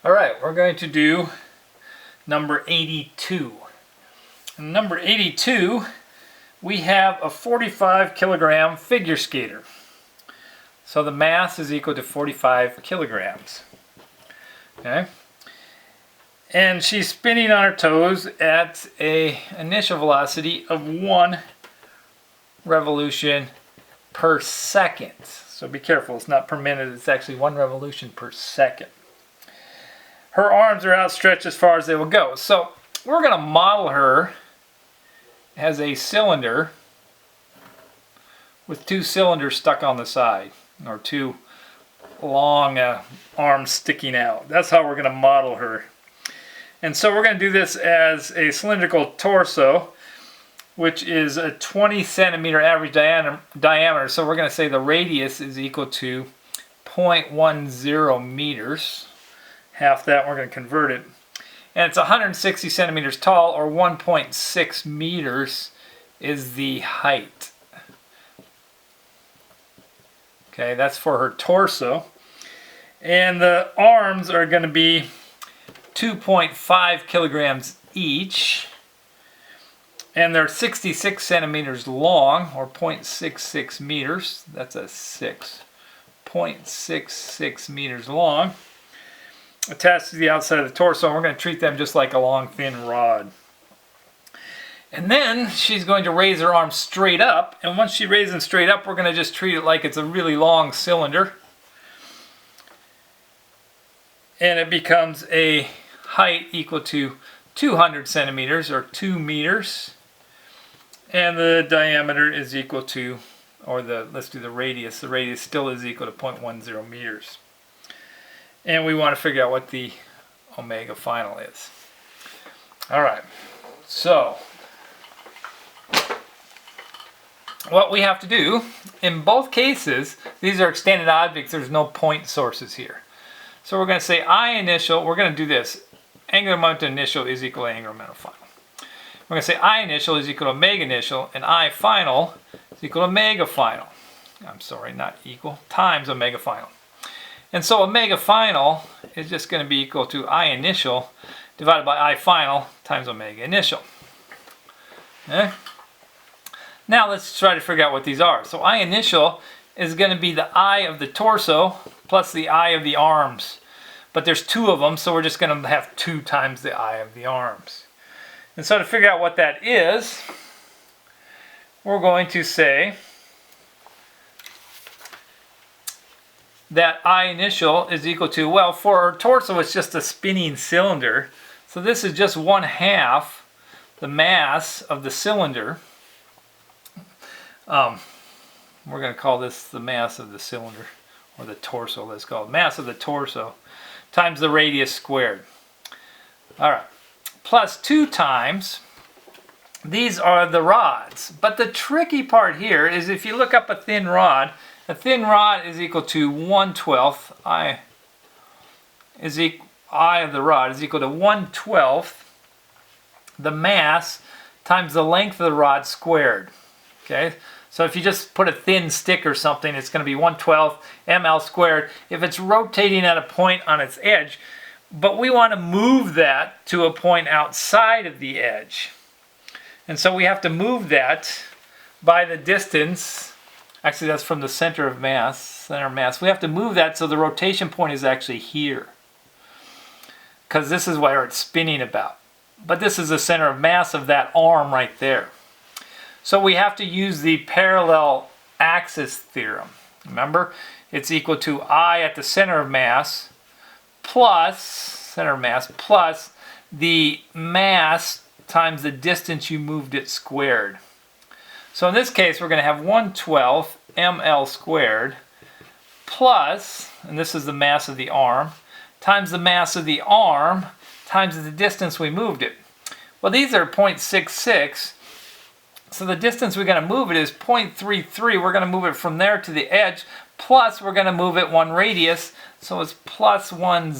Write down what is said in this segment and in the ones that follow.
All right, we're going to do number 82. In number 82, we have a 45 kilogram figure skater. So the mass is equal to 45 kilograms. Okay? And she's spinning on her toes at an initial velocity of 1 revolution per second. So be careful, it's not per minute, it's actually 1 revolution per second. Her arms are outstretched as far as they will go. So we're going to model her as a cylinder with 2 cylinders stuck on the side, or 2 long arms sticking out. That's how we're going to model her. And so we're going to do this as a cylindrical torso, which is a 20 centimeter average diameter. So we're going to say the radius is equal to 0.10 meters. Half that, we're going to convert it. And it's 160 centimeters tall, or 1.6 meters is the height. Okay, that's for her torso. And the arms are going to be 2.5 kilograms each. And they're 66 centimeters long, or 0.66 meters. That's a 6. 0.66 meters long. Attached to the outside of the torso. We're going to treat them just like a long, thin rod. And then she's going to raise her arms straight up. And once she raises them straight up, we're going to just treat it like it's a really long cylinder. And it becomes a height equal to 200 centimeters, or 2 meters. And the diameter is equal to, let's do the radius. The radius still is equal to 0.10 meters. And we want to figure out what the omega final is. All right, so what we have to do, in both cases, these are extended objects, there's no point sources here. So we're going to say I initial, we're going to do this. Angular momentum initial is equal to angular momentum final. We're going to say I initial is equal to omega initial, and I final is equal to omega final. I'm sorry, not equal, times omega final. And so omega final is just going to be equal to I initial divided by I final times omega initial. Okay? Now let's try to figure out what these are. So I initial is going to be the I of the torso plus the I of the arms. But there's 2 of them, so we're just going to have 2 times the I of the arms. And so to figure out what that is, we're going to say that I initial is equal to, well, for our torso it's just a spinning cylinder. So this is just 1/2 the mass of the cylinder. We're going to call this the mass of the cylinder, or the torso, let's call it. Mass of the torso times the radius squared. All right, plus 2 times, these are the rods. But the tricky part here is if you look up a thin rod is equal to 1/12. I of the rod is equal to 1/12 the mass times the length of the rod squared. Okay, so if you just put a thin stick or something, it's going to be 1/12 ml squared if it's rotating at a point on its edge. But we want to move that to a point outside of the edge. And so we have to move that by the distance. Actually, that's from the center of mass. We have to move that so the rotation point is actually here, because this is where it's spinning about. But this is the center of mass of that arm right there. So we have to use the parallel axis theorem. Remember, it's equal to I at the center of mass plus the mass times the distance you moved it squared. So in this case, we're going to have 1/12 ml squared plus, and this is the mass of the arm, times the mass of the arm times the distance we moved it. Well, these are 0.66, so the distance we're going to move it is 0.33. We're going to move it from there to the edge, plus we're going to move it 1 radius, so it's plus 10.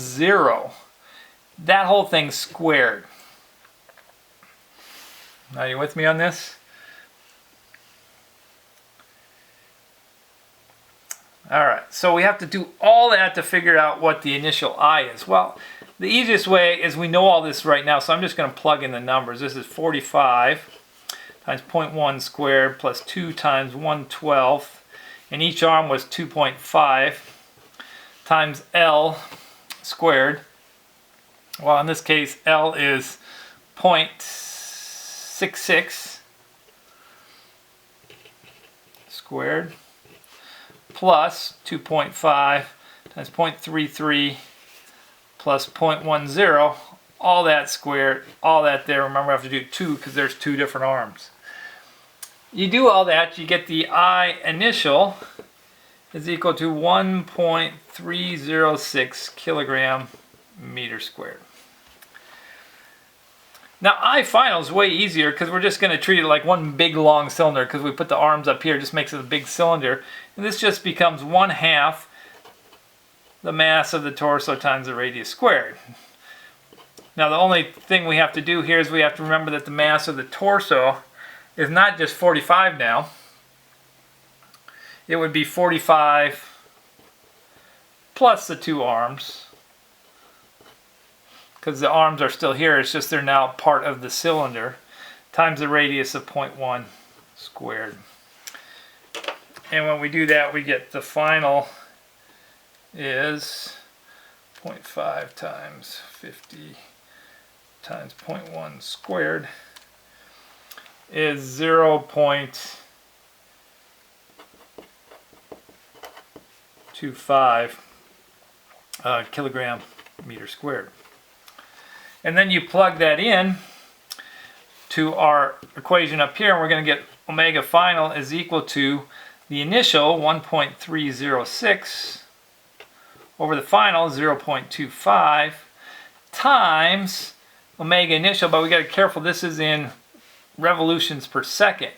That whole thing squared. Are you with me on this? All right, so we have to do all that to figure out what the initial I is. Well, the easiest way is we know all this right now, so I'm just going to plug in the numbers. This is 45 times 0.1 squared plus 2 times 1/12, and each arm was 2.5 times L squared. Well, in this case, L is 0.66 squared plus 2.5 times 0.33 plus 0.10, all that squared, all that there. Remember, I have to do 2 because there's 2 different arms. You do all that, you get the I initial is equal to 1.306 kilogram meter squared. Now I final is way easier because we're just going to treat it like one big long cylinder, because we put the arms up here, it just makes it a big cylinder. And this just becomes 1/2 the mass of the torso times the radius squared. Now the only thing we have to do here is we have to remember that the mass of the torso is not just 45 now. It would be 45 plus the 2 arms, because the arms are still here, it's just they're now part of the cylinder, times the radius of 0.1 squared. And when we do that, we get the final is 0.5 times 50 times 0.1 squared is 0.25 kilogram meter squared. And then you plug that in to our equation up here, and we're going to get omega final is equal to the initial 1.306 over the final 0.25 times omega initial, but we got to be careful, this is in revolutions per second.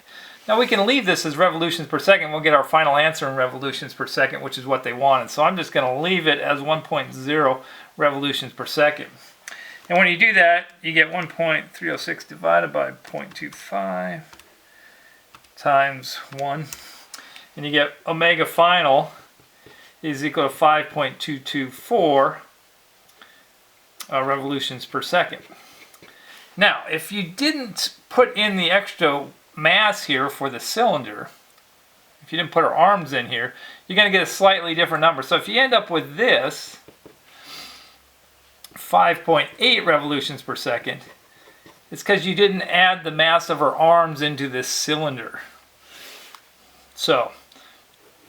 Now we can leave this as revolutions per second, we'll get our final answer in revolutions per second, which is what they wanted. So I'm just going to leave it as 1.0 revolutions per second. And when you do that, you get 1.306 divided by 0.25 times 1. And you get omega final is equal to 5.224 revolutions per second. Now, if you didn't put in the extra mass here for the cylinder, if you didn't put our arms in here, you're going to get a slightly different number. So if you end up with this, 5.8 revolutions per second, it's because you didn't add the mass of our arms into this cylinder. So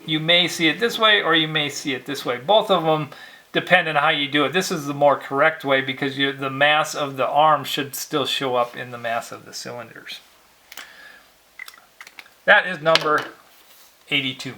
you may see it this way or you may see it this way. Both of them depend on how you do it. This is the more correct way because the mass of the arms should still show up in the mass of the cylinders. That is number 82.